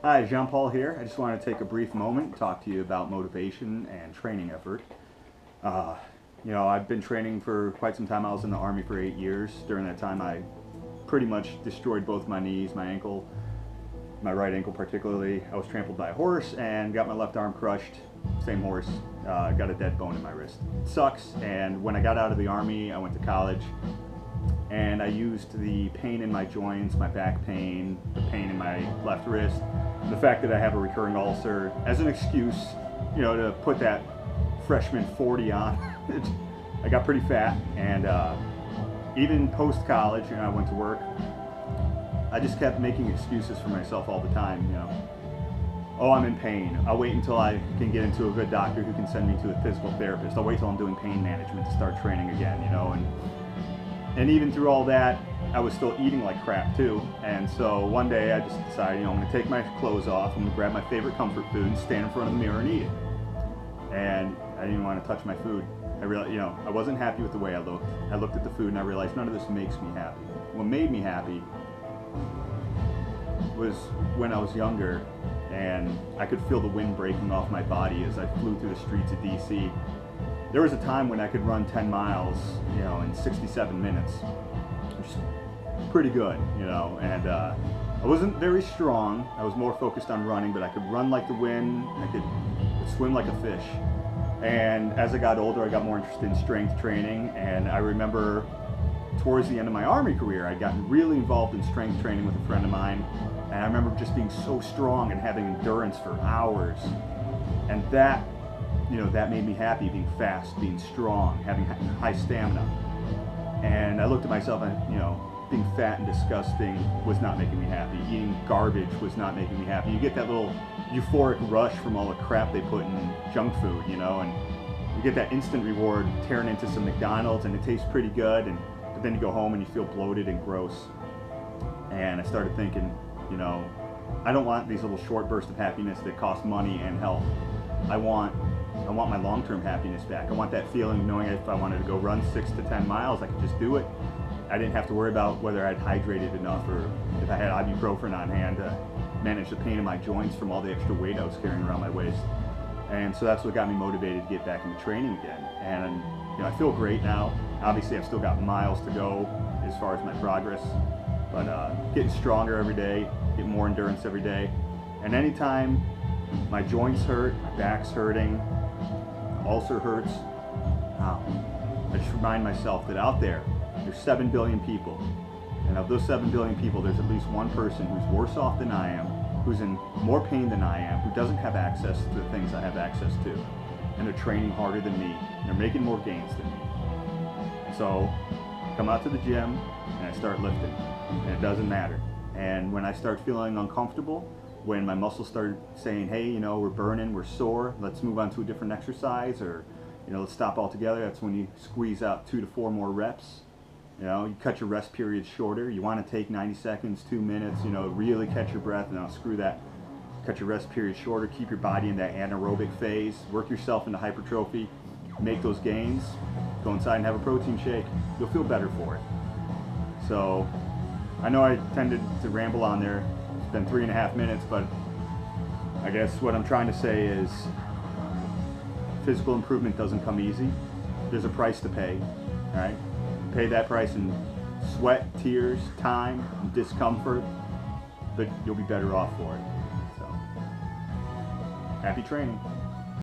Hi, Jean-Paul here. I just want to take a brief moment and talk to you about motivation and training effort. Uh, I've been training for quite some time. I was in the Army for 8 years. During that time, I pretty much destroyed both my knees, my ankle, my right ankle particularly. I was trampled by a horse and got my left arm crushed. Same horse, got a dead bone in my wrist. It sucks. And when I got out of the Army, I went to college and I used the pain in my joints, my back pain, the pain in my left wrist, the fact that I have a recurring ulcer as an excuse, to put that freshman 40 on. I got pretty fat, and even post-college, I went to work. I just kept making excuses for myself all the time, Oh, I'm in pain. I'll wait until I can get into a good doctor who can send me to a physical therapist. I'll wait till I'm doing pain management to start training again, and even through all that, I was still eating like crap too. And so one day I just decided, I'm gonna take my clothes off, I'm gonna grab my favorite comfort food and stand in front of the mirror and eat it. And I didn't even want to touch my food. I realized, I wasn't happy with the way I looked. I looked at the food and I realized none of this makes me happy. What made me happy was when I was younger and I could feel the wind breaking off my body as I flew through the streets of DC. There was a time when I could run 10 miles, in 67 minutes, which is pretty good, and I wasn't very strong. I was more focused on running, but I could run like the wind, I could swim like a fish. And as I got older, I got more interested in strength training, and I remember towards the end of my Army career, I'd gotten really involved in strength training with a friend of mine, and I remember just being so strong and having endurance for hours, and that made me happy, being fast, being strong, having high stamina. And I looked at myself and, being fat and disgusting was not making me happy. Eating garbage was not making me happy. You get that little euphoric rush from all the crap they put in junk food, and you get that instant reward tearing into some McDonald's and it tastes pretty good, but then you go home and you feel bloated and gross. And I started thinking, I don't want these little short bursts of happiness that cost money and health. I want my long-term happiness back. I want that feeling of knowing if I wanted to go run 6 to 10 miles, I could just do it. I didn't have to worry about whether I'd hydrated enough or if I had ibuprofen on hand to manage the pain in my joints from all the extra weight I was carrying around my waist. And so that's what got me motivated to get back into training again. And I feel great now. Obviously, I've still got miles to go as far as my progress, but getting stronger every day, getting more endurance every day. And anytime my joints hurt, my back's hurting, ulcer hurts, I just remind myself that out there's 7 billion people, and of those 7 billion people, there's at least one person who's worse off than I am, who's in more pain than I am, who doesn't have access to the things I have access to, and they're training harder than me, and they're making more gains than me. So come out to the gym and I start lifting, and it doesn't matter. And when I start feeling uncomfortable, when my muscles start saying, hey, we're burning, we're sore, let's move on to a different exercise, or let's stop altogether, that's when you squeeze out 2 to 4 more reps. You cut your rest periods shorter. You want to take 90 seconds, 2 minutes, really catch your breath, and screw that. Cut your rest period shorter, keep your body in that anaerobic phase, work yourself into hypertrophy, make those gains, go inside and have a protein shake. You'll feel better for it. So, I know I tended to ramble on there. It's been 3.5 minutes, but I guess what I'm trying to say is physical improvement doesn't come easy. There's a price to pay, all right? Pay that price in sweat, tears, time, and discomfort, but you'll be better off for it. So, happy training.